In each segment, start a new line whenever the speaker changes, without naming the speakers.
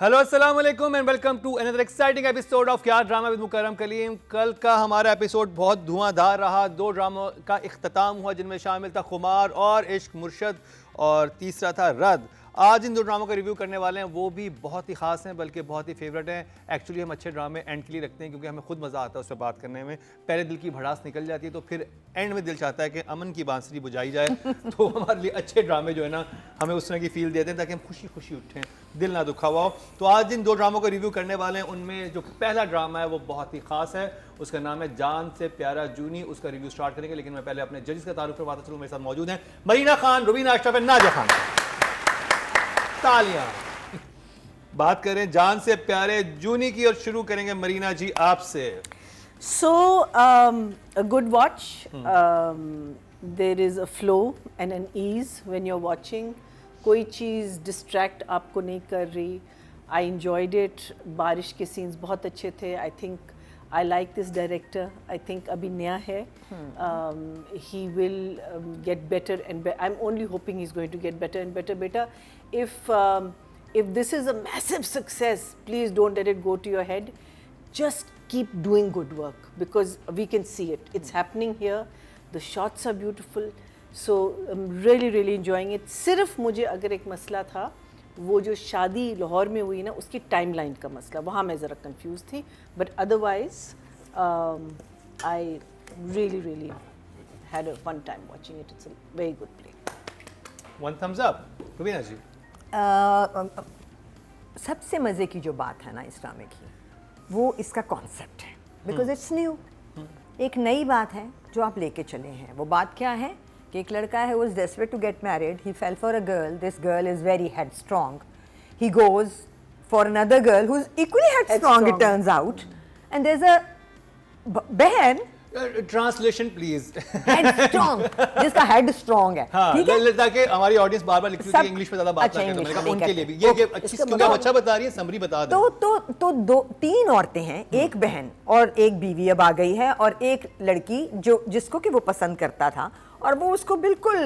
Hello अस्सलाम वालेकुम and welcome to another exciting episode of क्या ड्रामा विद मुकर्रम कलीम। कल का हमारा एपिसोड बहुत धुआंधार रहा। 2 ड्रामों का इख्तिताम हुआ जिनमें शामिल था खुमार और इश्क मुर्शद और तीसरा था रद। आज इन 2 ड्रामों का रिव्यू करने वाले हैं, वो भी बहुत ही ख़ास हैं बल्कि बहुत ही फेवरेट हैं। एक्चुअली हम अच्छे ड्रामे एंड के लिए रखते हैं क्योंकि हमें खुद मज़ा आता है उससे बात करने में। पहले दिल की भड़ास निकल जाती है तो फिर एंड में दिल चाहता है कि अमन की बांसुरी बुझाई जाए। तो हमारे लिए अच्छे ड्रामे जो है ना हमें उस तरह की फील देते हैं ताकि हम खुशी खुशी उठें, दिल ना दुखा हुआ हो। तो आज जिन 2 ड्रामों को रिव्यू करने वाले हैं उनमें जो पहला ड्रामा है वो बहुत ही ख़ास है। उसका नाम है जान से प्यारा जूनी। उसका रिव्यू स्टार्ट करेंगे लेकिन मैं पहले अपने जजेस का तारुफ करवाता चलूँ। मेरे साथ मौजूद हैं मरीना खान, रुबीना अशरफ, नाजिया खान। तालियां। बात करें जान से प्यारे जूनी की और शुरू करेंगे मरीना जी आपसे।
So, a good watch. There is a flow and an ease when you're watching. कोई चीज़ distract आपको नहीं कर रही. I enjoyed it. बारिश के scenes बहुत अच्छे थे. I think I like this director. I think अभी नया है. He will get better and better. I'm only hoping he's going to get better and better. Beta, if this is a massive success, please don't let it go to your head. Just keep doing good work because we can see it. It's happening here. The shots are beautiful. So I'm really enjoying it. सिर्फ मुझे अगर एक मसला था वो जो शादी लाहौर में हुई ना उसकी टाइमलाइन का मसला, वहाँ मैं ज़रा कंफ्यूज थी. But otherwise I really had a fun time watching it. It's a very good play.
One thumbs up. Rubina ji.
सबसे मज़े की जो बात है ना इस ड्रामे की वो इसका कॉन्सेप्ट है बिकॉज इट्स न्यू. एक नई बात है जो आप लेके चले हैं. वो बात क्या है कि एक लड़का है, was desperate to get married. He fell for a girl. This girl is very headstrong. He goes for another girl who's equally headstrong. It turns out, and there's a बहन
ट्रांसलेशन प्लीज।
headstrong जिसका head strong है. ठीक है,
ताकि हमारी audience बार-बार लिखती है कि इंग्लिश में ज्यादा बात ना करें, मैंने कहा उनके लिए भी ये अच्छी क्योंकि आप अच्छा बता रही है, समरी बता दो.
तो 3 औरतें हैं, एक बहन और एक बीवी अब आ गई है और एक लड़की जो जिसको कि वो पसंद करता था और वो उसको बिल्कुल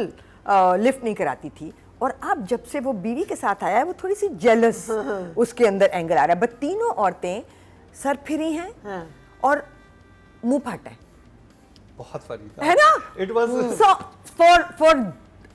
लिफ्ट नहीं कराती थी. और अब जब से वो बीवी के साथ आया है वो थोड़ी सी जेलस उसके अंदर एंगल आ रहा है. बट तीनों औरतें सरफिरी हैं और मुंह फट है.
बहुत फनी था
है ना.
It was
so for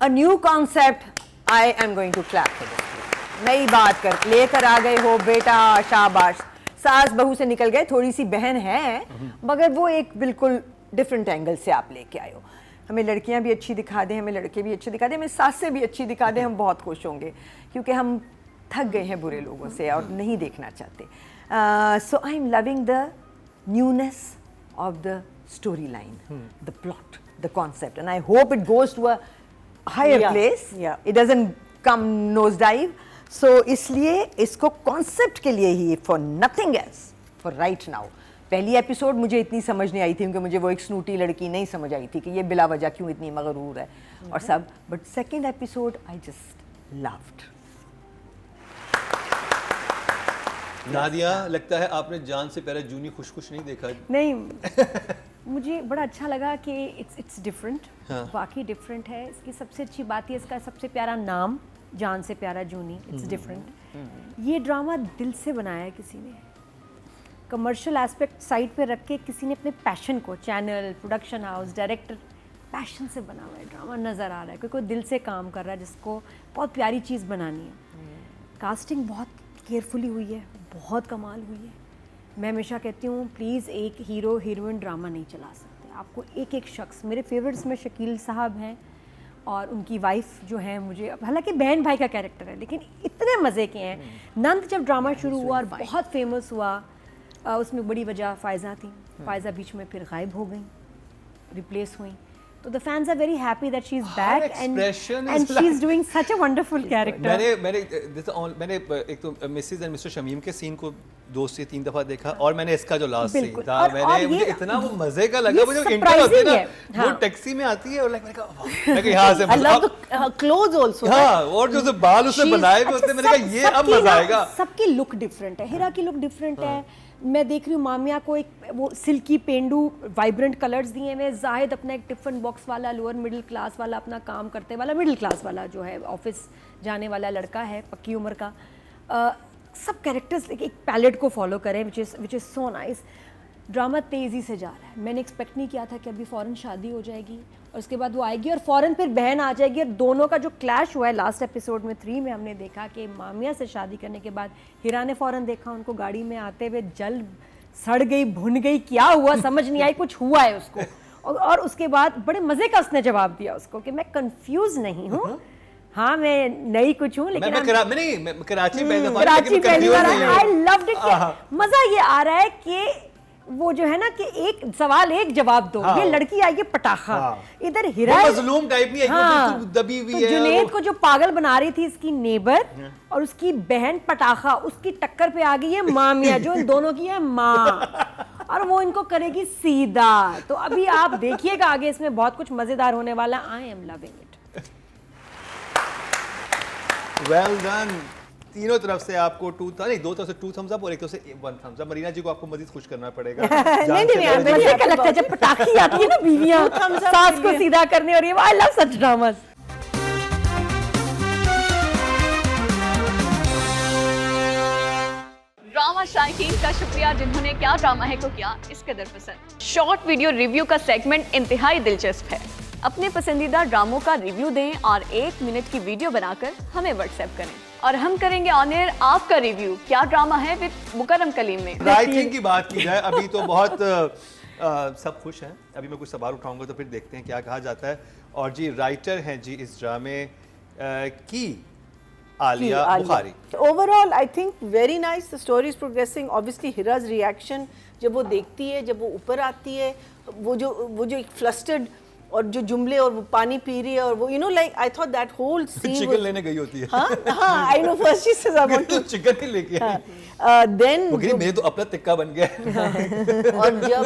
a new concept I am going to clap for this. नई बात कर लेकर आ गए हो बेटा, शाबाश. सास बहू से निकल गए, थोड़ी सी बहन है मगर वो एक बिल्कुल डिफरेंट एंगल से आप लेके आए हो. हमें लड़कियां भी अच्छी दिखा दें, हमें लड़के भी अच्छे दिखा दें, हमें सासें भी अच्छी दिखा दें, हम बहुत खुश होंगे क्योंकि हम थक गए हैं बुरे लोगों से और नहीं देखना चाहते. So I am loving the newness of the storyline, the plot, the concept, and I hope it goes to a higher place. It doesn't come nosedive. So इसलिए इसको concept के लिए ही, for nothing else, for right now. पहली episode मुझे इतनी समझ नहीं आई थी क्योंकि मुझे वो एक स्नूटी लड़की नहीं समझ आई थी कि ये बिला वजह क्यों इतनी मगरूर है और सब. But second episode I just loved.
Nadia, लगता है आपने जान से प्यारा जूनी खुश नहीं देखा.
नहीं मुझे बड़ा अच्छा लगा कि इट्स डिफरेंट. वाकई डिफरेंट है. इसकी सबसे अच्छी बात है इसका सबसे प्यारा नाम, जान से प्यारा जूनी. It's different. ये ड्रामा दिल से बनाया है किसी ने. कमर्शियल एस्पेक्ट साइड पे रख के किसी ने अपने पैशन को, channel, production house, director, passion से बना हुआ है ड्रामा नज़र आ रहा है. कोई दिल से काम कर रहा है जिसको बहुत प्यारी चीज़ बनानी है. कास्टिंग बहुत केयरफुली हुई है, बहुत कमाल हुई है. मैं हमेशा कहती हूँ प्लीज़ एक हीरो हीरोइन ड्रामा नहीं चला सकते. आपको एक एक शख्स, मेरे फेवरेट्स में शकील साहब हैं और उनकी वाइफ जो है, मुझे हालांकि बहन भाई का कैरेक्टर है लेकिन इतने मज़े के हैं. नंद जब ड्रामा शुरू हुआ और बहुत फेमस हुआ, उसमें बड़ी वजह फ़ायज़ा थी. फ़ायज़ा बीच में फिर गायब हो गई, रिप्लेस हुई. So the fans are very happy that she's back and she's doing such a wonderful character.
मैंने एक तो मिसेस एंड मिस्टर शमीम के सीन को 2 से 3 दफा देखा और मैंने इसका जो लास्ट सीन था मुझे इतना वो मजे का लगा. मुझे इंटर होती है ना, वो टैक्सी में आती है और लाइक यहाँ से
I love the clothes also.
हाँ, और जो बाल उसने बनाए हुए होते हैं, मैंने कहा ये अब मजा आएगा.
सबकी लुक डिफरेंट है. हिरा की लुक डिफरेंट है. मैं देख रही हूँ मामिया को एक वो सिल्की पेंडू वाइब्रेंट कलर्स दिए हुए. जाहिद अपना एक टिफिन बॉक्स वाला, लोअर मिडिल क्लास वाला, अपना काम करते वाला मिडिल क्लास वाला जो है, ऑफिस जाने वाला लड़का है, पक्की उम्र का. सब कैरेक्टर्स एक पैलेट को फॉलो करें which is so nice. Drama तेज़ी से जा रहा है, मैंने एक्सपेक्ट नहीं किया था कि अभी फ़ौरन शादी हो जाएगी और उसके बाद वो आएगी और फ़ौरन फिर बहन आ जाएगी, और दोनों का जो क्लैश हुआ है लास्ट एपिसोड में 3 में हमने देखा कि मामिया से शादी करने के बाद हीरा ने फ़ौरन देखा उनको गाड़ी में आते हुए, जल सड़ गई, भुन गई, क्या हुआ समझ नहीं आई, कुछ हुआ है उसको। और उसके बाद बड़े मज़े का उसने जवाब दिया उसको कि मैं कंफ्यूज नहीं हूँ, हाँ मैं नई कुछ हूँ लेकिन
मैं कराची
कराची पहली बार आई लव्ड इट। मजा ये आ रहा है कि वो जो है ना कि एक सवाल एक जवाब दो। ये लड़की आई है पटाखा, इधर हीरा
मजलूम टाइप नहीं है, बिल्कुल दबी हुई है।
जुनैद को जो पागल बना रही थी इसकी नेबर और उसकी बहन पटाखा, उसकी टक्कर पे आ गई है मामिया जो इन दोनों की है माँ, और वो इनको करेगी सीधा। तो अभी आप देखिएगा आगे इसमें बहुत कुछ मजेदार होने वाला। आई am loving it.
Well done. तीनों तरफ से आपको 2 तरफ से 2 थम्स अप और एक तरफ से 1 थम्स अप। मरीना जी को आपको मजीद खुश करना पड़ेगा।
नहीं मुझे क्या लगता है जब पटाखी आती है ना बीवियां सास को सीधा करने, और ये I love such dramas.
Drama शायकीन का शुक्रिया जिन्होंने क्या ड्रामा है को किया इस कदर पसंद। शॉर्ट वीडियो रिव्यू का सेगमेंट इंतहाई दिलचस्प है। अपने पसंदीदा ड्रामों का रिव्यू दें और 1 मिनट की वीडियो बनाकर हमें व्हाट्सएप करें और हम करेंगे ऑन एयर आपका रिव्यू क्या ड्रामा है विद मुकर्रम कलीम में।
राइटिंग की बात की जाए, अभी तो बहुत सब खुश हैं। अभी मैं कुछ सवाल उठाऊंगा तो फिर देखते हैं क्या कहा जाता है। और जी राइटर हैं जी इस ड्रामे की Alia Bukhari.
Overall I think very nice, the story is progressing. Obviously हिराज reaction जब वो देखती है, जब वो ऊपर आती है, वो जो एक फ्लस्टर्ड और जो जुमले और वो पानी पी रही है और वो like I thought that whole scene
chicken लेने गई होती है।
हाँ I know first she says I want to
chicken ही लेके
देन
वो मेरे तो अपना टिक्का बन गया।
और जब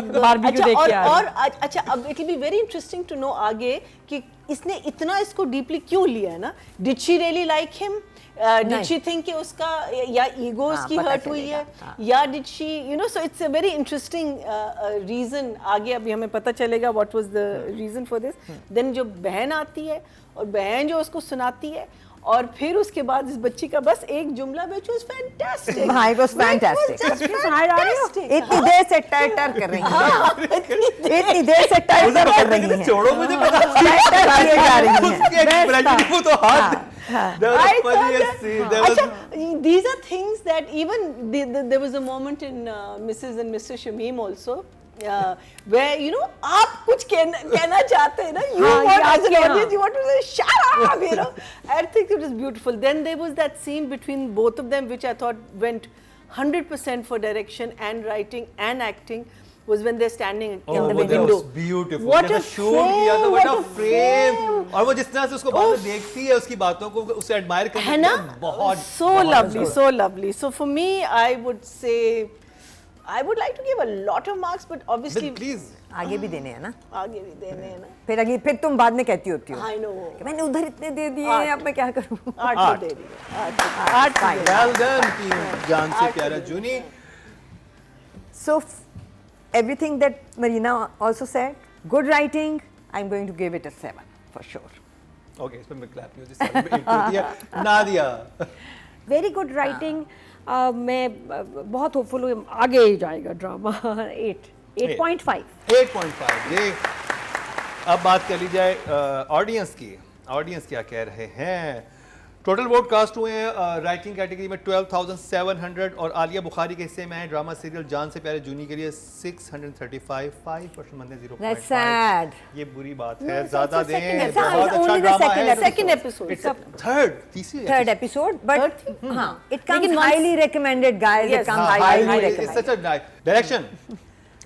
अच्छा अब it will be very interesting to know आगे कि इसने इतना इसको डीपली क्यों लिया है ना। Did she really like him, did she think कि उसका या ईगो उसकी हर्ट हुई है, या did she so it's a very interesting reason. आगे अभी हमें पता चलेगा what was the reason for this. Then जो बहन आती है और बहन जो उसको सुनाती है, और फिर उसके बाद इस बच्ची का बस एक जुमला which was fantastic.
हाँ, it was fantastic. इतनी देर से टर कर रही हैं, इतनी देर से टर कर रही हैं,
छोड़ो मुझे पता
टर किए जा रही हैं।
वो तो हाथ
These are things that even there was a moment in Mrs. and Mr. Shamim also where आप कुछ कहना चाहते हैं ना, you want as an audience you want to say shut up, I think it was beautiful. Then there was that scene between both of them which I thought went 100% for direction and writing and acting, was when they're standing in the window.
That was beautiful.
What a
shoot किया था, what a frame, और वो जिस तरह से उसको बाद में देखती है, उसकी बातों को उसे एडमायर करती है ना, बहुत
so lovely, so lovely. So for me, I would say I would like to give a lot of marks, but obviously
please
आगे भी देने हैं ना,
आगे भी देने हैं ना।
फिर तुम बाद में कहती होती हो
I know.
कि मैंने उधर इतने दे दिए हैं, अब मैं क्या करूं।
8 दे दिए, 8
well done टीम जान से प्यारा जूनी।
So everything that Marina also said, good writing, I'm going to give it a 7 for sure.
Okay, इसमें मैं क्लैप नहीं होती, 7 पे 8 होती है। Nadia
very good writing. मैं बहुत होपफुल हूँ आगे ही जाएगा ड्रामा। 8.5।
ये अब बात कर ली जाए ऑडियंस की। ऑडियंस क्या कह रहे हैं? टोटल वोट कास्ट हुए हैं राइटिंग कैटेगरी में 12,700 और आलिया बुखारी के हिस्से में है ड्रामा सीरियल जान से प्यारे जूनी के लिए 635, 5% बनते 0.5।
That's sad.
ये बुरी बात है, ज्यादा दें।
It's
बहुत अच्छा
only the
ड्रामा
second
है।
Second episode.
Third episode, but it comes highly recommended, guys.
Yes.
It comes highly
It's
recommended.
such a nice direction.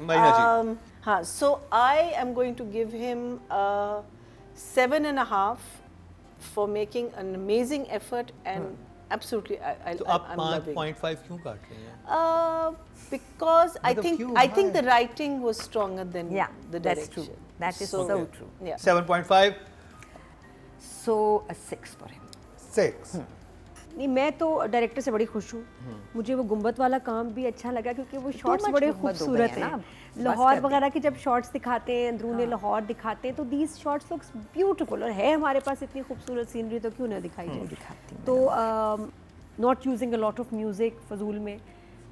Marina ji.
So I am going to give him 7.5 for making an amazing effort and absolutely
तो आप
I'm loving.
5.5 क्यों काट रहे हैं?
Because I
मतलब
think
क्यों?
I think the writing was stronger than
Yeah,
the
that's
direction.
true. That is so true.
Yeah.
7.5,
So a 6 for him.
6.
नहीं, मैं तो डायरेक्टर से बड़ी खुश हूँ। मुझे वो गुंबद वाला काम भी अच्छा लगा क्योंकि वो शॉट्स
much
बड़े
गुंबद हो गए
खूबसूरत
हैं ना,
हैं।
बस
लाहौर
कर दी।
वगैरह के जब शॉट्स दिखाते हैं, अंदरूनी लाहौर दिखाते हैं, तो दीज शॉट्स लुक्स ब्यूटीफुल। और है हमारे पास इतनी खूबसूरत सीनरी, तो क्यों ना दिखाई जाए। तो not using a lot of music फजूल में।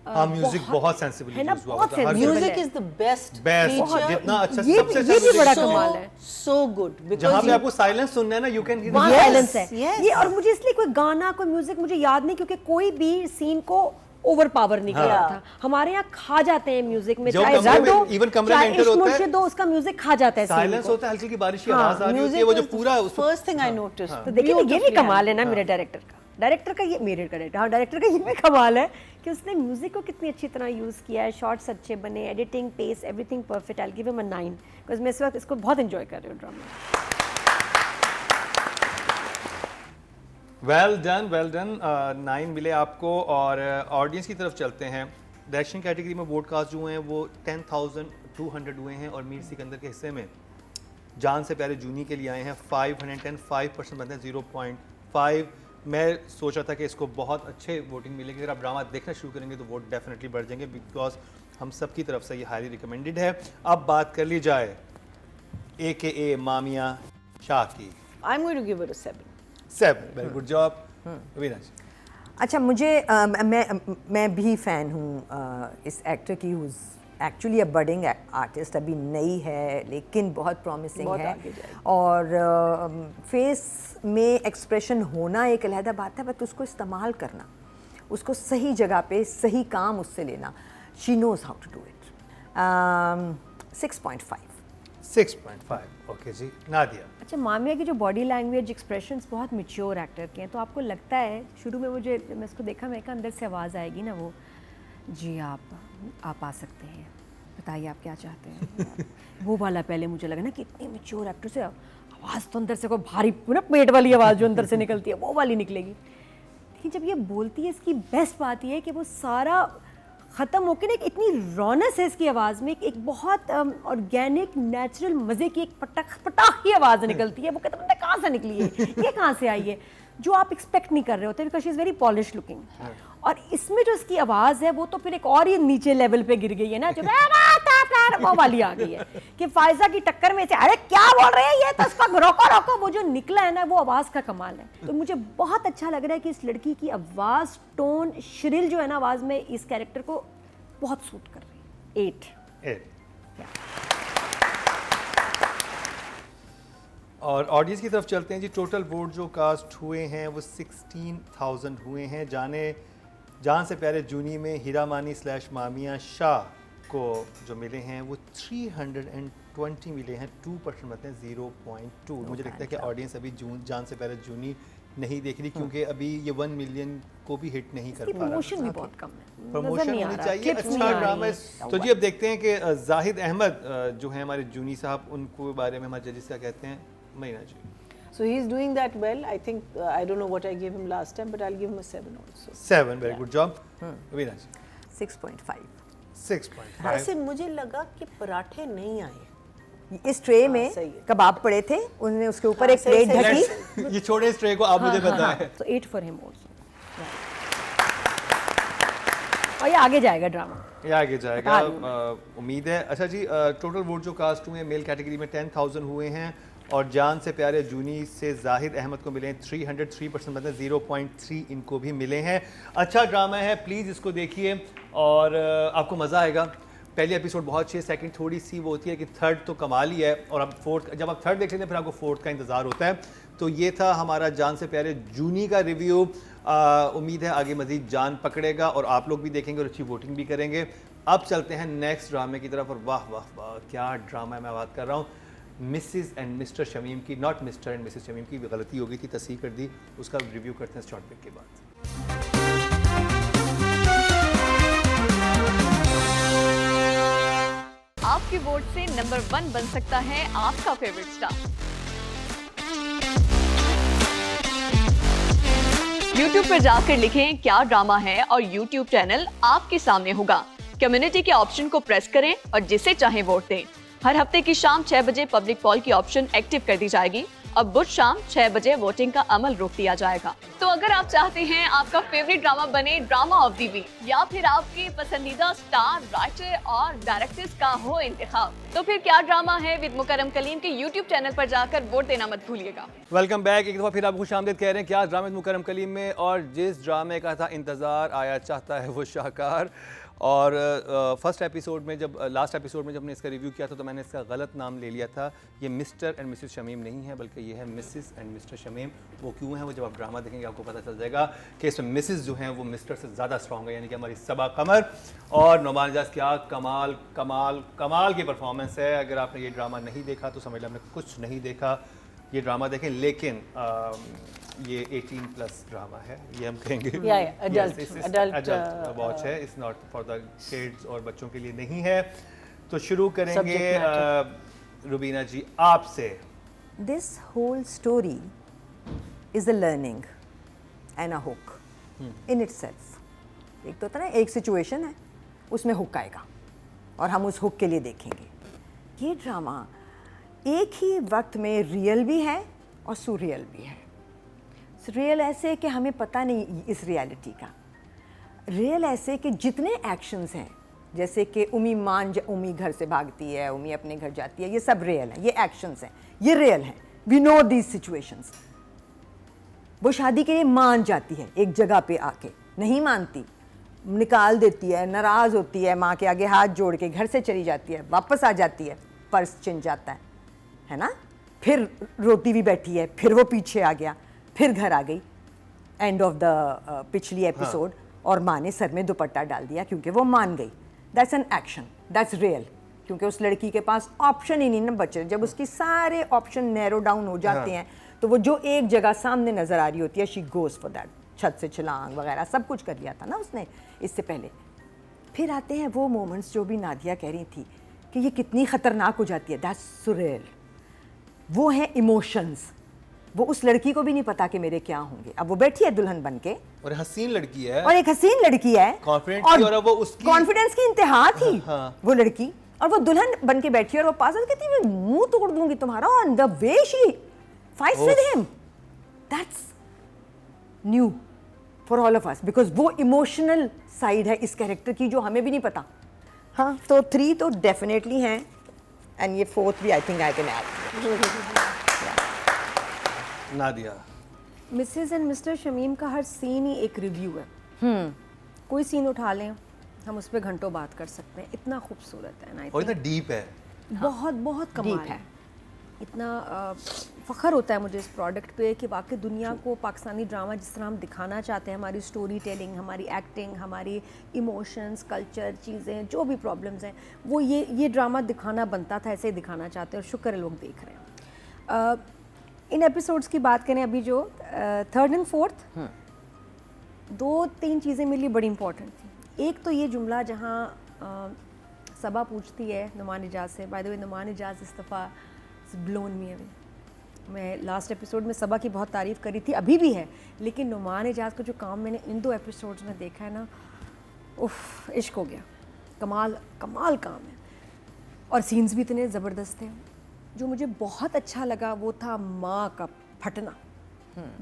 हाँ, म्यूजिक बहुत सेंसिबली
है ना,
यूज हुआ
बहुत
होता है। हर
sensible
जगह
Music is the best.
Best,
feature.
जितना अच्छा
ये
सबसे
भी
अच्छा
बड़ा
music-
कमाल है।
So good because
जहाँ पे
you-
आपको साइलेंस सुनना है ना, यू कैन
वहाँ
Yes,
साइलेंस है
yes.
ये। और मुझे इसलिए कोई गाना कोई म्यूजिक मुझे याद नहीं, क्योंकि कोई भी सीन को ओवर पावर नहीं कर रहा था। हमारे यहाँ खा जाते हैं म्यूजिक में,
जो
चाहे
कमरे
रद्द
में-
हो,
even कमरे में
चाहे
enter
इश्क
होता है,
मुर्शिद हो, उसका म्यूजिक खा जाता है scene
साइलेंस
को।
होता है, हल्की हल्की बारिश की
हाँ,
आवाज आ रही होती है,
music
वो जो
was
पूरा
the first thing I noticed.
तो देखिए ये भी
Beautifully
कमाल है ना
handled.
मेरे डायरेक्टर का ये मेरे डायरेक्टर, हाँ डायरेक्टर का ये भी कमाल है कि उसने म्यूजिक को कितनी अच्छी तरह यूज़ किया है। शॉट्स अच्छे बने, editing, pace, everything perfect. I give him a 9 because मैं इस वक्त इसको बहुत एंजॉय कर रही हूँ ड्रामा।
वेल डन 9 मिले आपको। और ऑडियंस की तरफ चलते हैं। डायरेक्शन कैटेगरी में वोटकास्ट जो हुए हैं वो 10,200 हुए हैं, और मीर सिकंदर के हिस्से में जान से प्यारे जूनी के लिए आए हैं 510, 5% बनते हैं 0.5। मैं सोच रहा था कि इसको बहुत अच्छे वोटिंग मिलेगी। अगर आप ड्रामा देखना शुरू करेंगे तो वोट डेफिनेटली बढ़ जाएंगे, बिकॉज हम सब की तरफ से ये हाईली रिकमेंडेड है। अब बात कर ली जाए AKA मामिया शाह की।
I'm going to give it a 7.
7, very good job Avinash.
अच्छा, मुझे मैं भी फ़ैन हूँ इस एक्टर की, who's actually a budding artist, अभी नई है लेकिन बहुत प्रॉमिसिंग
बहुत
है।
आगे जाएगी।
और फेस में एक्सप्रेशन होना एक अलहदा बात है, बट उसको इस्तेमाल करना, उसको सही जगह पे सही काम उससे लेना, she knows how to do it. 6.5।
6.5, okay जी। नादिया।
अच्छा, मामिया की जो बॉडी लैंग्वेज, एक्सप्रेशंस बहुत मैच्योर एक्टर के हैं, तो आपको लगता है शुरू में मुझे, जब मैं इसको देखा, मैं कहा अंदर से आवाज़ आएगी ना वो, जी आप आ सकते हैं, बताइए आप क्या चाहते हैं। वो वाला पहले मुझे लगा ना कि इतने मैच्योर एक्टर से आवाज़ तो अंदर से कोई भारी ना पेट वाली आवाज़ जो अंदर से निकलती है वो वाली निकलेगी। लेकिन जब ये बोलती है, इसकी बेस्ट बात ये है कि वो सारा ख़त्म होकर ना इतनी रौनक है इसकी आवाज़ में, एक बहुत ऑर्गेनिक नेचुरल मज़े की एक पटाख की आवाज़ निकलती है। वो कहते हैं कहाँ से निकली है, ये कहाँ से आई है, जो आप एक्सपेक्ट नहीं कर रहे होते, because she is very polish looking. और इसमें जो इसकी आवाज़ है वो तो फिर एक और ही नीचे लेवल पे गिर गई है ना, जो वो वाली आ गई है कि फायजा की टक्कर में से अरे क्या बोल रहे हैं ये, तो उसका रोको, वो जो निकला है ना वो आवाज़ का कमाल है। तो मुझे बहुत अच्छा लग रहा है कि इस लड़की की आवाज़, टोन, श्रिल जो है ना आवाज़ में, इस कैरेक्टर को बहुत सूट कर रही है। 8।
और ऑडियंस की तरफ चलते हैं जी। टोटल वोट जो कास्ट हुए हैं वो 16,000 हुए हैं। जान से प्यारे जूनी में हीरा मानी / मामिया शाह को जो मिले हैं वो 320 मिले हैं, 2% बनते हैं 0.2। मुझे लगता है कि ऑडियंस अभी जान से प्यारे जूनी नहीं देख रही, क्योंकि अभी ये 1 मिलियन को भी हिट नहीं कर पा रहा।
प्रमोशन भी बहुत कम है, नजर
प्रमोशन
नहीं आ
होनी
रहा,
चाहिए,
clips नहीं
अच्छा
आ रही
ड्रामा है।
हैं।
तो जी अब देखते हैं कि जाहिद अहमद जो है हमारे जूनी साहब, उनको बारे में हमारे जजेस क्या कहते हैं। महीना जी।
So he's doing that well. I think I don't know what I gave him last time, but I'll give him a 7 also.
7, very good job Avinash.
6.5।
6.5।
ऐसे मुझे लगा कि पराठे नहीं आए।
इस ट्रे में
सही है।
कबाब पड़े थे, उन्होंने उसके ऊपर
हाँ,
एक
सही,
प्लेट
सही,
ढकी।
ये छोड़े इस ट्रे को, आप मुझे बताएं।
तो 8 फॉर हिम आल्सो। और ये आगे जाएगा ड्रामा।
ये आगे जाएगा, उम्मीद है। अच्छा जी, टोटल वोट जो कास्ट हुए हैं मेल कैटेगरी में 10,000 हुए हैं, और जान से प्यारे जूनी से जाहिद अहमद को मिले हैं 303%, मतलब 0.3 इनको भी मिले हैं। अच्छा ड्रामा है, प्लीज़ इसको देखिए और आपको मज़ा आएगा। पहली एपिसोड बहुत अच्छी है, सेकंड थोड़ी सी वो होती है कि थर्ड तो कमाल ही है, और अब फोर्थ, जब आप थर्ड देख लेते हैं फिर आपको फोर्थ का इंतज़ार होता है। तो ये था हमारा जान से प्यारे जूनी का रिव्यू। उम्मीद है आगे मज़ीद जान पकड़ेगा और आप लोग भी देखेंगे और अच्छी वोटिंग भी करेंगे। अब चलते हैं नेक्स्ट ड्रामे की तरफ, और वाह वाह वाह क्या ड्रामा है। मैं बात कर रहा हूँ मिसिस एंड मिस्टर शमीम की, not mister and Mrs Shamim की, गलती हो गई थी, तस्हीह कर दी। उसका रिव्यू करते हैं शॉर्ट ब्रेक के बाद।
आपके वोट से नंबर 1 बन सकता है आपका फेवरेट स्टार। YouTube पर जाकर लिखें क्या ड्रामा है और YouTube चैनल आपके सामने होगा। कम्युनिटी के ऑप्शन को प्रेस करें और जिसे चाहे वोट दें। हर हफ्ते की शाम 6 बजे पब्लिक पॉल की ऑप्शन एक्टिव कर दी जाएगी अब बुध शाम 6 बजे वोटिंग का अमल रोक दिया जाएगा। तो अगर आप चाहते हैं आपका फेवरेट ड्रामा बने ड्रामा ऑफ द वीक या फिर आपके पसंदीदा स्टार, राइटर और डायरेक्टर्स का हो इंतखाब, तो फिर क्या ड्रामा है विद मुकर्रम कलीम के यूट्यूब चैनल पर जाकर वोट देना मत भूलिएगा।
Welcome back. एक दफ़ा फिर आप खुशामदीद कह रहे हैं क्या ड्रामे मुकर्रम कलीम में, और जिस ड्रामे का था इंतज़ार आया चाहता है वो शाहकार। और फर्स्ट एपिसोड में जब लास्ट एपिसोड में जब मैंने इसका रिव्यू किया था तो मैंने इसका गलत नाम ले लिया था। ये मिस्टर एंड मिसेस शमीम नहीं है बल्कि ये है मिसेस एंड मिस्टर शमीम। वो क्यों है वो जब आप ड्रामा देखेंगे आपको पता चल जाएगा कि इसमें मिसेस जो हैं वो मिस्टर से ज़्यादा स्ट्रॉन्ग है, यानी कि हमारी सबा कमर और नुमान एजाज। क्या कमाल कमाल कमाल की परफॉर्मेंस है। अगर आपने ये ड्रामा नहीं देखा तो समझ लें आपने कुछ नहीं देखा। ये ड्रामा देखें, लेकिन ये 18+ ड्रामा है, ये हम कहेंगे adult वॉच है, it's not for the kids और बच्चों के लिए नहीं है। तो शुरू करेंगे रुबीना जी आपसे।
This whole story is a learning and a hook in itself. एक तो होता है ना, एक सिचुएशन है उसमें हुक आएगा और हम उस हुक के लिए देखेंगे। ये ड्रामा एक ही वक्त में रियल भी है और सुरियल भी है। रियल ऐसे कि हमें पता नहीं इस रियलिटी का, रियल ऐसे कि जितने एक्शंस हैं, जैसे कि उमी घर से भागती है, उमी अपने घर जाती है, ये सब रियल है, ये एक्शंस हैं, ये रियल हैं। We know these situations. वो शादी के लिए मान जाती है, एक जगह पे आके नहीं मानती, निकाल देती है, नाराज़ होती है, माँ के आगे हाथ जोड़ के घर से चली जाती है, वापस आ जाती है, पर्स छिन जाता है ना, फिर रोती भी बैठी है, फिर वो पीछे आ गया, फिर घर आ गई, एंड ऑफ द पिछली एपिसोड, और माँ ने सर में दुपट्टा डाल दिया क्योंकि वो मान गई। That's an action, that's real, क्योंकि उस लड़की के पास ऑप्शन ही नहीं ना बचे। जब उसकी सारे ऑप्शन नैरो डाउन हो जाते हैं तो वो जो एक जगह सामने नज़र आ रही होती है, शी गोज़ फॉर दैट। छत से छलांग वगैरह सब कुछ कर लिया था ना उसने इससे पहले। फिर आते हैं वो मोमेंट्स जो भी नादिया कह रही थी कि ये कितनी ख़तरनाक हो जाती है, दैट्स सुरेल। वो है इमोशंस, वो उस लड़की को भी नहीं पता कि मेरे क्या होंगे। अब वो बैठी है दुल्हन बन के,
और हसीन लड़की है,
और एक हसीन लड़की है,
कॉन्फिडेंट थी, और वो उसकी
कॉन्फिडेंस की इंतहा थी।
हाँ।
वो लड़की, और वो दुल्हन बन के बैठी है, और वो पास कहती है मैं मुंह तोड़ दूंगी तुम्हारा। और the way she fights with him, that's new for all of us, because वो इमोशनल साइड है इस कैरेक्टर की जो हमें भी नहीं पता। हाँ, तो 3 तो डेफिनेटली हैं, एंड ये 4th भी I think I can add.
Nadia.
Mrs and Mr Shamim का हर सीन ही एक रिव्यू है। कोई सीन उठा लें हम उस पर घंटों बात कर सकते हैं, इतना खूबसूरत है ना,
और इतना डीप है,
बहुत बहुत कमाल है। इतना फ़ख्र होता है मुझे इस प्रोडक्ट पे कि वाकई दुनिया को पाकिस्तानी ड्रामा जिस तरह हम दिखाना चाहते हैं, हमारी स्टोरी टेलिंग, हमारी एक्टिंग, हमारी इमोशंस, कल्चर, चीज़ें, जो भी प्रॉब्लम्स हैं, वो ये ड्रामा दिखाना बनता था, ऐसे ही दिखाना चाहते हैं, और शुक्र है लोग देख रहे हैं। इन एपिसोड्स की बात करें अभी जो 3rd and 4th, 2-3 चीज़ें मेरे लिए बड़ी इंपॉर्टेंट थी। एक तो ये जुमला जहाँ सबा पूछती है नुमान एजाज से, by the way Numan Ejaz इस दफ़ा ब्लोन मी अवे। मैं लास्ट एपिसोड में सबा की बहुत तारीफ़ करी थी, अभी भी है, लेकिन नुमान एजाज का जो काम मैंने इन 2 एपिसोड्स में देखा है ना, उफ, इश्क हो गया। कमाल कमाल काम है, और सीन्स भी इतने ज़बरदस्त हैं। जो मुझे बहुत अच्छा लगा वो था माँ का फटना,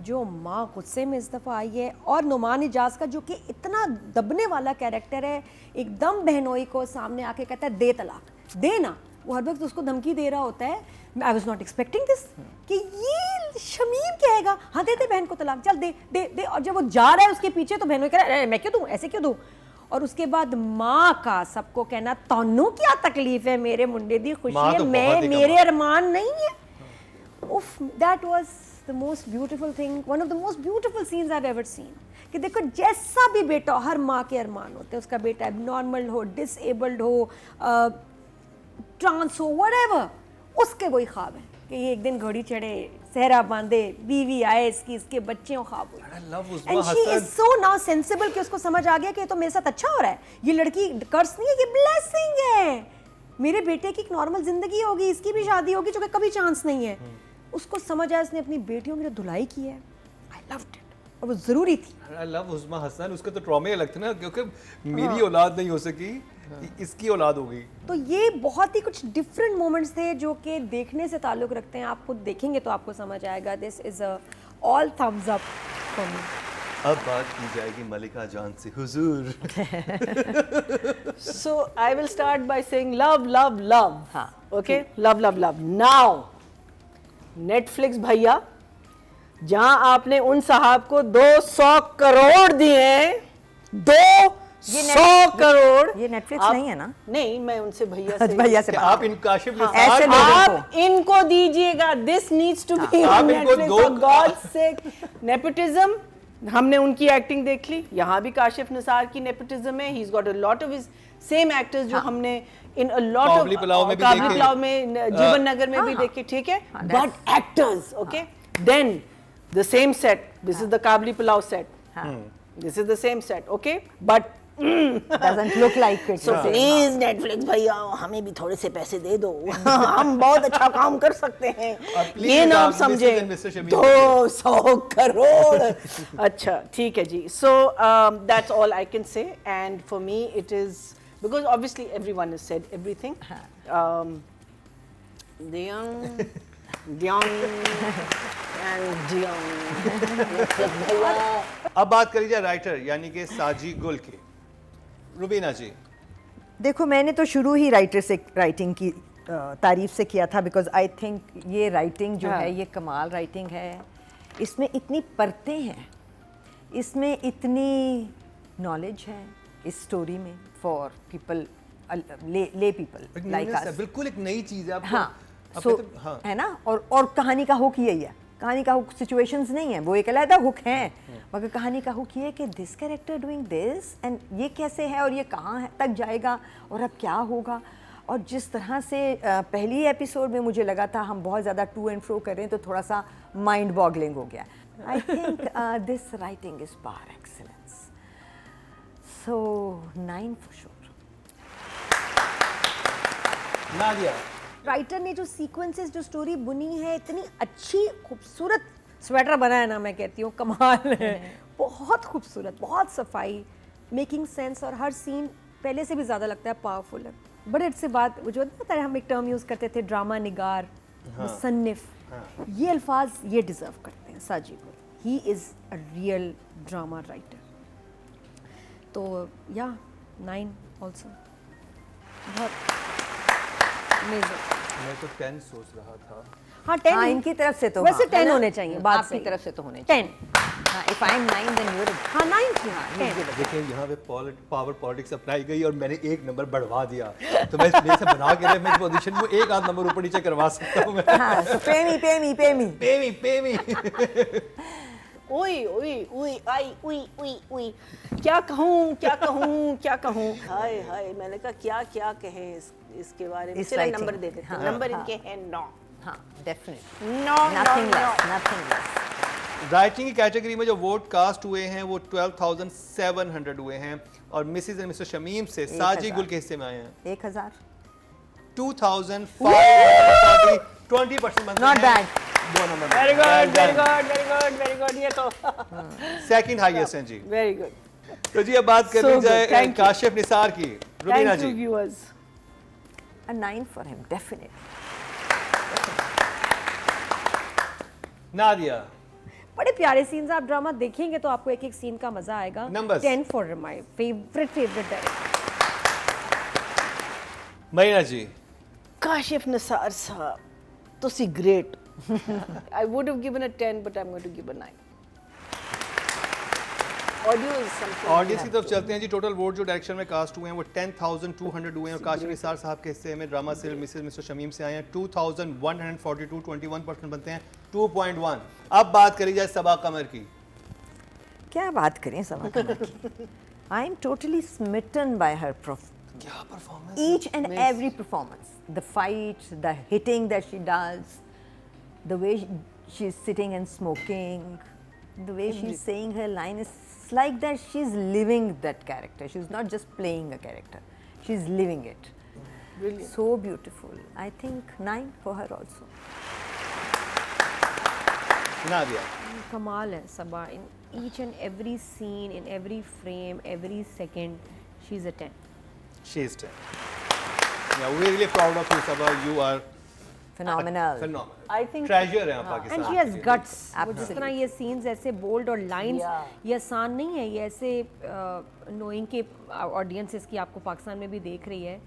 जो माँ गुस्से में इस दफ़ा आई है, और नुमान एजाज का जो कि इतना दबने वाला कैरेक्टर है, एकदम बहनोई को सामने आके कहता है दे तलाक, दे ना। वो हर वक्त उसको धमकी दे रहा होता है। I was not expecting this कि ये शमीम कहेगा हाँ दे दे बहन को तलाक, चल दे दे दे। और जब वो जा रहा है उसके पीछे तो बहनोई कह रहा है मैं क्यों दूँ, ऐसे क्यों दूँ। और उसके बाद माँ का सबको कहना तानू क्या तकलीफ है, मेरे मुंडे दी खुशी है, मैं मेरे अरमान नहीं है। उफ, that was the most beautiful thing, one of the most beautiful scenes I have ever seen. कि देखो जैसा भी बेटा हो, हर माँ के अरमान होते हैं, उसका बेटा एबनॉर्मल हो, डिसेबल्ड हो, ट्रांस हो, व्हाटएवर, उसके वही ख्वाब है कि ये एक दिन घोड़ी चढ़े, सहरा बांधे, बीवी आए इसकी, इसके बच्चे ख्वाब हुए। And she is so now sensible कि उसको समझ आ गया कि ये तो मेरे साथ अच्छा हो रहा है, ये लड़की कर्स नहीं है, ये ब्लेसिंग है, मेरे बेटे की एक नॉर्मल जिंदगी होगी, इसकी भी शादी होगी, जो कि कभी चांस नहीं है। उसको समझ आया, उसने अपनी बेटियों की जो धुलाई की है, आई लव्ड इट।
और वो ज़रूरी थी।
आई लव उस्मा हसन, उसका तो ट्रॉमे अलग था ना, क्योंकि मेरी औलाद नहीं हो सकी, इसकी औलाद हो गई।
तो ये बहुत ही कुछ डिफरेंट मोमेंट्स थे जो कि देखने से ताल्लुक़ रखते हैं। आप खुद देखेंगे तो आपको समझ आएगा। This is a all thumbs up for me.
अब बात की जाएगी मलिका जान से, हुजूर।
So I will start by saying love, love, love.
हाँ.
Okay, love, love, love. Now, Netflix भैया, जहां आपने उन साहब को 200 करोड़ दिए हैं, 200 करोड़।
ये Netflix नहीं है ना?
नहीं, मैं उनसे भैया से
भैया से
आप इन काशिफ
ऐसे
निसार
लोगों
आप इनको दीजिएगा। दिस नीड्स टू बी
आप
ऑन
इनको
नेटफ्लिक्स,
दो-
फॉर गॉड्स सेक। नेपोटिज्म, हमने उनकी एक्टिंग देख ली, यहाँ भी काशिफ निसार की नेपोटिज्म है। He is got a lot of his same actors जो हमने इन अ लॉट ऑफ
काबली पुलाव में भी
काबली
देखे।
पुलाव में, जीवन नगर में भी देखे, ठीक है। But actors, okay, then the same set, this is the Kabuli pulao set, this is the same set, okay, but
doesn't look like it.
So please Netflix भैया हमें भी थोड़े से पैसे दे दो, हम बहुत अच्छा काम कर सकते हैं,
please,
ये ना आप
Mrs.
समझे।
and Mr. Shamim.
200 करोड़। अच्छा ठीक है जी। So that's all I can say, and for me it is because obviously everyone has said everything.
अब बात करी जाए राइटर यानी कि साजी गुल की। रुबीना जी,
देखो, मैंने तो शुरू ही राइटर से राइटिंग की तारीफ से किया था, बिकॉज आई थिंक ये राइटिंग जो है ये कमाल राइटिंग है। इसमें इतनी परतें हैं, इसमें इतनी नॉलेज है इस स्टोरी में फॉर पीपल, ले पीपल लाइक अस।
बिल्कुल एक नई चीज है आपको।
हाँ,
आप
सो
कहते- हाँ।
है ना। और कहानी का हुक यही है। कहानी का हुक सिचुएशंस नहीं है, वो एक अलग हुक है, मगर कहानी का हुक ये है कि this character doing this and ये कैसे है और ये कहाँ तक जाएगा और अब क्या होगा। और जिस तरह से पहली एपिसोड में मुझे लगा था हम बहुत ज़्यादा टू एंड फ्रो कर रहे हैं, तो थोड़ा सा माइंड बॉगलिंग हो गया। I think this writing is par excellence, so 9 for sure.
Nadia,
writer ने जो सीक्वेंसेस, जो स्टोरी बुनी है, इतनी अच्छी खूबसूरत स्वेटर बनाया ना, मैं कहती हूँ कमाल है। बहुत खूबसूरत, बहुत सफाई, मेकिंग सेंस, और हर सीन पहले से भी ज़्यादा लगता है पावरफुल है। बड़े से बात जो पता है, हम एक टर्म यूज़ करते थे, ड्रामा निगार, मुसन्निफ, ये अल्फाज ये डिज़र्व करते हैं साजी को। He is a real drama writer. तो या 9 ऑल्सो, बहुत amazing।
मैं तो 10 सोच रहा था।
हाँ 10
हाँ, इनकी तरफ से तो
वैसे
हाँ,
10 होने चाहिए, बात
आपकी
सही है।
तरफ से तो होने
10।
हाँ, if I'm 9 then you're
हाँ 9 थी। 10।
देखिए यहाँ पे पावर पॉलिटिक्स अपनाई गई और मैंने एक नंबर बढ़वा दिया, तो मैं मेरे से बना के मैं पोजीशन में एक आध नंबर ऊपर नीचे करवा सकता हूँ मैं।
हाँ, so pay me.
ओए ओए ओए आई उई उई उई, क्या कहूँ क्या कहूँ क्या कहूँ, हाय हाय, मैंने कहा क्या क्या कहें इसके बारे में।
इस
चलो
writing।
नंबर दे देते हैं।
हाँ,
नंबर
हाँ।
इनके हैं 9।
हाँ, definitely.
No
Nothing less.
Writing की कैटेगरी में जो वोट कास्ट हुए हैं वो 12,700 हुए हैं, और मिसेस एंड मिस्टर शमीम से साजी गुल के हिस्से में आए हैं
1000.
2,540, 20% बनते
Not
हैं।
bad.
दो number
very good very good very good very good, ये तो
सेकंड हाईएस्ट हैं जी।
Very good.
तो जी अब बात कर
So
ली
good,
जाए
thank you.
काशिफ निसार की। Rubina
thank you
ji,
viewers.
A 9 for him, definitely.
Nadia,
बड़े प्यारे सीन्स, आप ड्रामा देखेंगे तो आपको एक एक सीन का मजा आएगा।
Numbers.
10 for my favourite director.
Marina ji,
Kashif Nisar sahab, तुसी great. I would have given a 10 but I'm going to give a 9. Audio is something.
Audience की तरफ चलते हैं जी। टोटल वोट जो डायरेक्शन में कास्ट हुए हैं वो 10,200 हुए हैं, और काशिफ निसार साहब के हिस्से में ड्रामा से मिसेस मिस्टर शमीम से आए हैं 2,142, 21% बनते हैं 2.1। अब बात करी जाए सबा कमर की।
क्या बात करें सबा कमर की? I am totally smitten by her
क्या performance,
each and every performance. The fight, the hitting that she does, the way she's sitting and smoking, the way she's saying her line, is like that she's living that character. She's not just playing a character, she's living it.
Brilliant.
So beautiful. I think 9 for her also.
Nadia
कमाल है Saba, in each and every scene, in every frame, every second, she is a 10.
She is 10. Yeah, we're really proud of you, Sabah. You are
phenomenal.
phenomenal.
I think-
treasure है Pakistan
and she has
के लिए।
Guts. वो जिस
Absolutely.
तरह ये scenes ऐसे bold और lines,
Yeah.
ये आसान नहीं है, ये ऐसे नोइंग के ऑडियंसेस की आपको पाकिस्तान में भी देख रही है,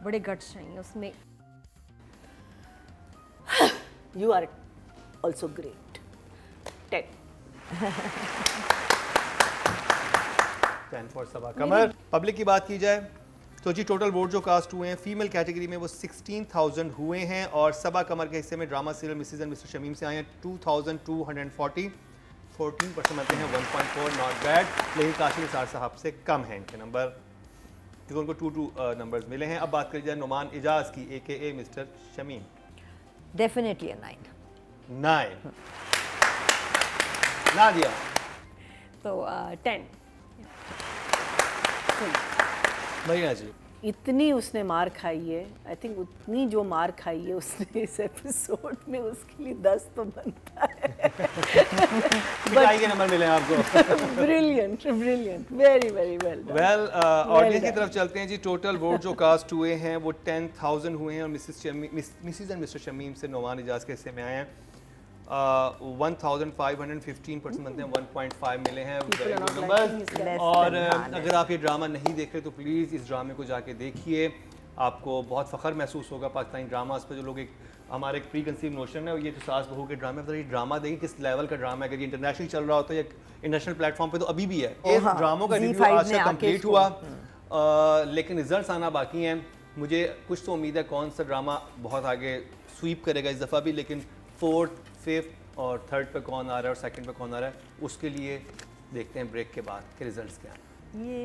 बड़े गट्स चाहिए उसमें.
You are also great. 10.
10 for Sabah. Qamar, public की बात की जाए तो जी टोटल वोट जो कास्ट हुए हैं फीमेल कैटेगरी में वो 16,000 हुए हैं और सबा कमर के हिस्से में drama serial Mrs and Mr Shamim से आए हैं 2,240. 14% बनते हैं 1.4, नॉट बैड, लेकिन काशिफ निसार साहब से कम है इनके नंबर क्योंकि उनको 2 नंबर्स मिले हैं. अब बात करी जाए नुमान इजाज की AKA mister Shamim.
Definitely a 9.
9. Nadia.
तो 10.
मरीना जी.
इतनी उसने मार खाई है, आई थिंक उतनी जो मार खाई है उसने इस एपिसोड में, उसके लिए 10 तो बनता है.
कितने के नंबर मिले हैं आपको?
Brilliant, brilliant, very very well.
Well audience की
done.
तरफ चलते हैं जी. टोटल वोट जो कास्ट हुए हैं वो 10,000 हुए हैं और मिसिस एंड मिस्टर शमीम से नोमान इजाज के हिस्से में आए हैं 1,515% बनते हैं 1.5 मिले हैं.
People are not
number.
liking his
Less
और
than honest.
अगर आप ये ड्रामा नहीं देख रहे तो प्लीज़ इस ड्रामे को जाके देखिए, आपको बहुत फ़ख्र महसूस होगा पाकिस्तानी ड्रामास पे. जो लोग एक हमारे एक प्री कंसीव नोशन है ये तो सास बहू के ड्रामे पर, ये ड्रामा देखिए किस लेवल का ड्रामा है. अगर ये इंटरनेशनल चल रहा होता है या इंटरनेशनल प्लेटफॉर्म पे तो अभी भी है. इस
हाँ,
ड्रामों का
Z5
रिव्यू आज
ने
तक
आके
कंप्लीट
इसको-
हुआ लेकिन रिजल्ट्स आना बाकी हैं. मुझे कुछ तो उम्मीद है कौन सा ड्रामा बहुत आगे स्वीप करेगा इस दफ़ा भी, लेकिन 4th, 5th और 3rd पे कौन आ रहा है और 2nd पे कौन आ रहा है उसके लिए देखते हैं ब्रेक के बाद के रिजल्ट्स क्या हैं.
ये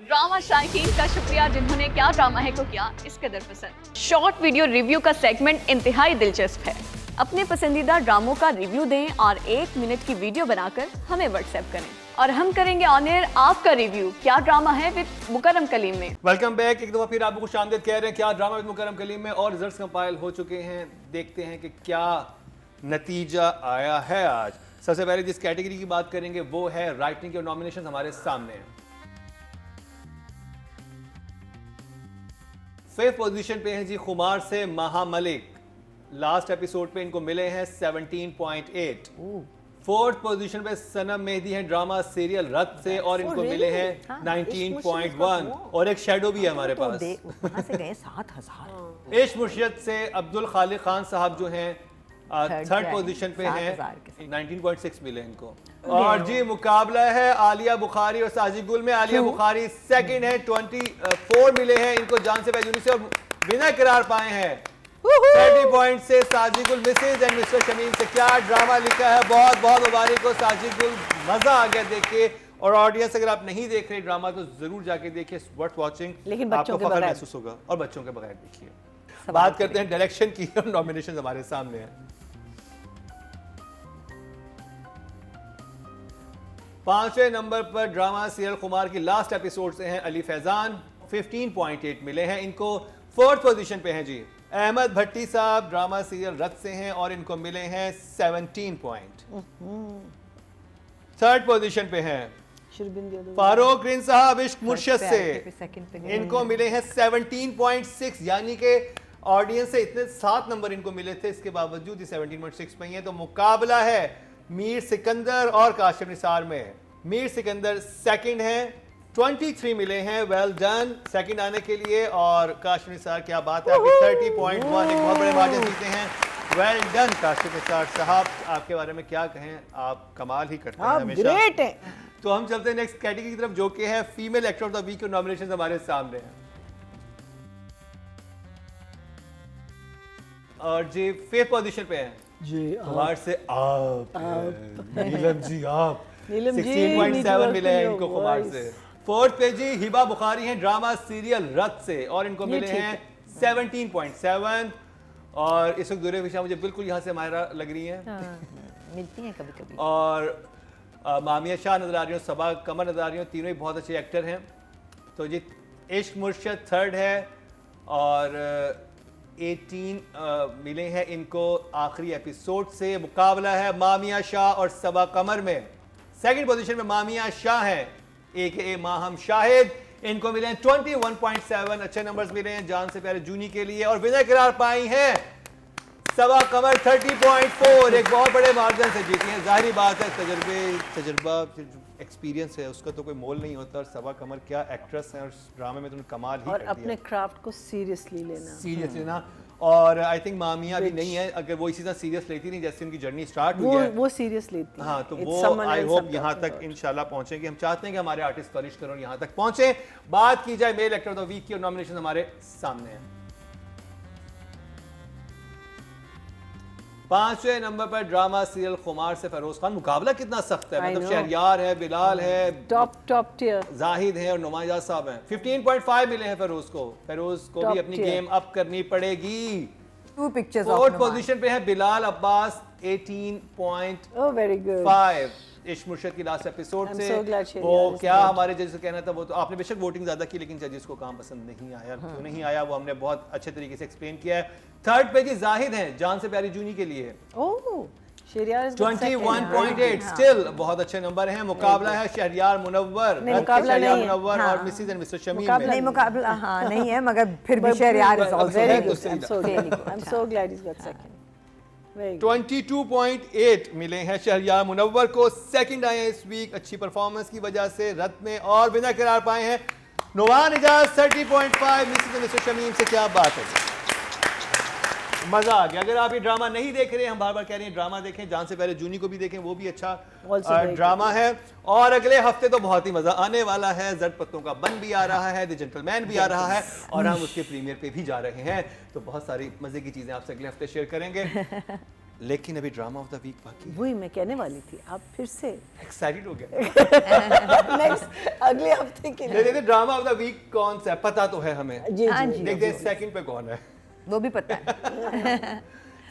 ड्रामा शायकीन का शुक्रिया जिन्होंने क्या ड्रामा है को किया इस कदर पसंद. शॉर्ट वीडियो रिव्यू का सेगमेंट इंतहाई दिलचस्प है. अपने पसंदीदा ड्रामों का रिव्यू दें और 1 मिनट की वीडियो बनाकर हमें व्हाट्सएप करें और हम करेंगे ऑन एयर आपका रिव्यू क्या ड्रामा है विद मुकरम कलीम में.
Welcome back. एक दफ़ा फिर आपको खुशामदीद कह रहे हैं क्या ड्रामा विद मुकरम कलीम में और रिजल्ट्स कंपाइल हो चुके हैं. देखते हैं कि क्या नतीजा आया है आज. सबसे पहले जिस कैटेगरी की बात करेंगे वो है राइटिंग के नॉमिनेशन हमारे सामने हैं. 5th पोजीशन पे हैं जी खुमार से महा मलिक. लास्ट एपिसोड पे इनको मिले हैं 17.8. 4th पोजीशन पे सनम मेहदी हैं ड्रामा सीरियल रत से और इनको मिले हैं 19.1 और एक शेडो भी है हमारे पास.
वहाँ से गए 7,000.
इश्क मुर्शिद से अब्दुल खालिक खान साहब जो हैं
Third
3rd
rank,
पोजीशन पे
7,000 के
हैं 19.6 मिले इनको. और जी मुकाबला है आलिया बुखारी और साजिद गुल में. आलिया बुखारी 2nd है 24 मिले हैं इनको जान से बैजूनी से और बिना करार पाए हैं 30 पॉइंट से. साजिद गुल मिसेज एंड मिस्टर शमीम से क्या ड्रामा लिखा है. बहुत बहुत मुबारक हो साजिद गुल, मजा आ गया देख के. और ऑडियंस अगर आप नहीं देख रहे ड्रामा तो जरूर जाके देखिए, वर्थ वॉचिंग.
लेकिन बच्चों
आपको
के
फख्र
बगैर.
महसूस होगा और बच्चों के बगैर देखिए. बात करते हैं डायरेक्शन की और नॉमिनेशन हमारे सामने हैं. 5वें नंबर पर ड्रामा सीरियल खुमार की लास्ट एपिसोड से हैं अली फैजान. 15.8 मिले हैं इनको. 4th पोजीशन पे हैं जी अहमद भट्टी साहब ड्रामा सीरियल रत से हैं और इनको मिले हैं 17 पॉइंट. 3rd पोजीशन पे हैं फारूक रिन साहब इश्क मुर्शिद से.
सेकंड पे
इनको मिले हैं 17.6 यानी कि ऑडियंस से इतने 7 नंबर इनको मिले थे, इसके बावजूद ये 17.6 पे हैं. तो मुकाबला है मीर सिकंदर और काशिफ निसार में. मीर सिकंदर 2nd हैं 23 मिले हैं. वेल डन 2nd आने के लिए. और काशिफ निसार क्या बात है आपकी 30.1 एक बहुत बड़े मार्जिन जीते हैं. वेल डन काशिफ निसार साहब, आपके बारे में क्या कहें, आप कमाल ही करते हैं
आप
हमेशा.
ग्रेट हैं.
तो हम चलते हैं नेक्स्ट कैटेगरी की तरफ जो कि है female actor of the week के नॉमिनेशन हमारे सामने हैं. और जी 5th पोजीशन पे हैं
जी
कुमार से आप नीलम जी आप
Neelam ji,
16.7
need to work
मिले हैं
on your
इनको कुमार
voice.
से. 4th पे जी हिबा बुखारी हैं ड्रामा सीरियल रत से और इनको
ये
मिले
ठीक
हैं 17.7. और इस वक्त दूर विशा मुझे बिल्कुल यहाँ से मायरा लग रही है.
मिलती हैं कभी कभी.
और मामिया शाह नजर आ रही हो, सबा कमर नजर आ रही हो, तीनों ही बहुत अच्छे एक्टर हैं. तो जी इश्क मुर्शिद 3rd है और 18 मिले हैं इनको आखिरी एपिसोड से। मुकाबला है मामिया शाह और सबा कमर में। सेकंड पोजीशन में मामिया शाह हैं, AKA माहम शाहिद, इनको मिले हैं 21.7 अच्छे नंबर्स मिले हैं जान से प्यारे जूनी के लिए। और विनर करार पाई हैं सबा कमर 30.4, एक बहुत बड़े मार्जिन से जीती हैं। जाहिर बात है तजुर्बा एक्सपीरियंस है उसका तो कोई मोल नहीं होता। और सबा कमर क्या एक्ट्रेस है और ड्रामे में तुमने कमाल ही
और
कर दिया।
अपने क्राफ्ट को सीरियसली लेना।
सीरियस लेना। और आई थिंक मामिया भी नहीं है, अगर वो इसी तरह सीरियस लेती नहीं जैसे उनकी जर्नी स्टार्ट हुई है
वो सीरियस लेती है।
हाँ, तो
It's
वो
someone
I
else
hope
I'm
यहाँ
talking
तक
about.
इंशाल्लाह पहुंचेंगे। हम चाहते हैं कि हमारे आर्टिस्ट फ्लरिश करें और यहाँ तक पहुंचे। बात की जाए male actor of the week की और नॉमिनेशन हमारे सामने है। 5वें नंबर पर ड्रामा सीरियल खुमार से फेरोज खान। मुकाबला कितना सख्त है,
I
मतलब
know.
शहरयार है, बिलाल है,
टॉप टियर।
जाहिद है और नुमाइजा साहब हैं। 15.5 मिले हैं फेरोज को। फेरोज को
Top
भी अपनी
tier.
गेम अप करनी पड़ेगी।
2 pictures
फोर्थ
of
पोजीशन पे है Bilal Abbas 18.5।
Oh very good.
इश्क मुर्शद की लास्ट एपिसोड
I'm
से
so glad Shehryar
वो
is
क्या
good.
हमारे जजेस को कहना था, वो तो आपने बेशक वोटिंग ज्यादा की लेकिन जजेस को काम पसंद नहीं आया। क्यों नहीं आया वो हमने बहुत अच्छे तरीके से एक्सप्लेन किया है। थर्ड पे जी जाहिद हैं जान से प्यारी जूनी के लिए
ओह शहरयार is
21.8 स्टिल बहुत अच्छे नंबर हैं। मुकाबला है शहरयार मुनव्वर,
नहीं, मुकाबला
शहरयार
नहीं है।
मुनव्वर
हाँ।
और मिसेस एंड मिस्टर शमीम
मुकाबला
में।
नहीं मुकाबला हाँ नहीं है मगर फिर भी शहरयार इज ऑल्सो
Very
है तो
good.
सही
I'm so glad. I'm so glad he's got second. Very good.
22.8 मिले हैं शहरयार मुनव्वर को। सेकंड आए हैं इस वीक अच्छी परफॉर्मेंस की वजह से रत में। और विनर करार पाए हैं नुवान इजाज 30.5 मिसेस मिस्टर शमीम से। क्या बात है, मजा आ गया। अगर आप ये ड्रामा नहीं देख रहे, हम बार बार कह रहे हैं ड्रामा देखें, जान से पहले जूनी को भी देखें, वो भी अच्छा
Also very
ड्रामा है। और अगले हफ्ते तो बहुत ही मजा आने वाला है। जट पत्तों का बन भी आ रहा है, द जेंटलमैन भी आ रहा है और हम उसके प्रीमियर पे भी जा रहे हैं। तो बहुत सारी मजे की चीजें आपसे अगले हफ्ते शेयर करेंगे। लेकिन अभी ड्रामा ऑफ द वीक बाकी है।
वही मैं कहने वाली थी, आप फिर से
एक्साइटेड हो गया।
नेक्स्ट अगले हफ्ते के लिए।
देखते ड्रामा ऑफ द वीक कौन सा है, पता तो है हमें।
जी
हाँ
जी
जी।
देखते हैं सेकंड पे कौन है।
वो भी पता है।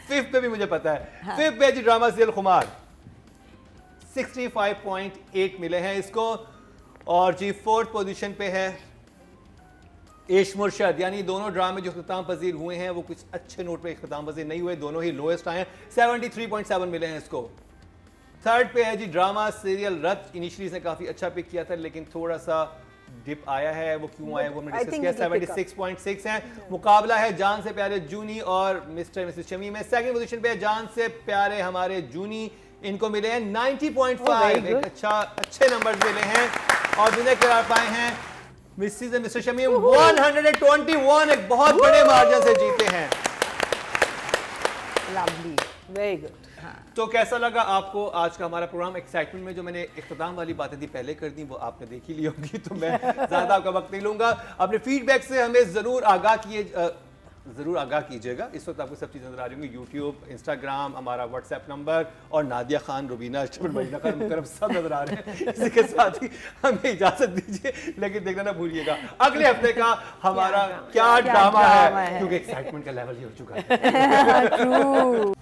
फिफ्थ पे भी मुझे पता है। फिफ्थ पे जी ड्रामा सीरियल खुमार 65.8 मिले हैं इसको। और जी फोर्थ पोजीशन पे है इश्क मुर्शद, यानी दोनों ड्रामे जो इख्तिताम पजीर हुए हैं वो कुछ अच्छे नोट पे इख्तिताम पजीर नहीं हुए, दोनों ही लोएस्ट आए हैं। 73.7 मिले हैं इसको। थर्ड पे है जी ड्रामा सीरियल रत। इनिशियली इसने काफी अच्छा पिक किया था लेकिन थोड़ा सा डिप आया है, वो क्यों आया वो हमने
I
डिस्कस
think
किया।
it will pick up.
76.6 है। मुकाबला है जान से प्यारे जूनी और मिस्टर मिसेस शमी में। सेकंड पोजीशन पे है जान से प्यारे हमारे जूनी, इनको मिले हैं 90.5
very good.
एक अच्छे नंबर मिले हैं। और विनर करार पाए हैं मिसेस एंड मिस्टर शमी 121, एक बहुत बड़े मार्जिन से जीते हैं।
लवली।
Very good.
तो कैसा लगा आपको आज का हमारा प्रोग्राम? एक्साइटमेंट में जो मैंने इख्तिताम वाली बातें थी पहले कर दी वो आपने देख ही ली होगी, तो मैं ज़्यादा आपका वक्त नहीं लूँगा। अपने फीडबैक से हमें ज़रूर आगाह कीजिएगा। इस वक्त आपको सब चीज़ें नजर आ रही होंगी, यूट्यूब, इंस्टाग्राम, हमारा व्हाट्सएप नंबर और नादिया खान, रुबीना मरीना खान मुकरम सब नजर आ रहे हैं। इसी के साथ ही हमें इजाज़त दीजिए, लेकिन देखना ना भूलिएगा अगले हफ्ते का हमारा क्या ड्रामा है, क्योंकि एक्साइटमेंट का लेवल ही हो चुका है।
ट्रू।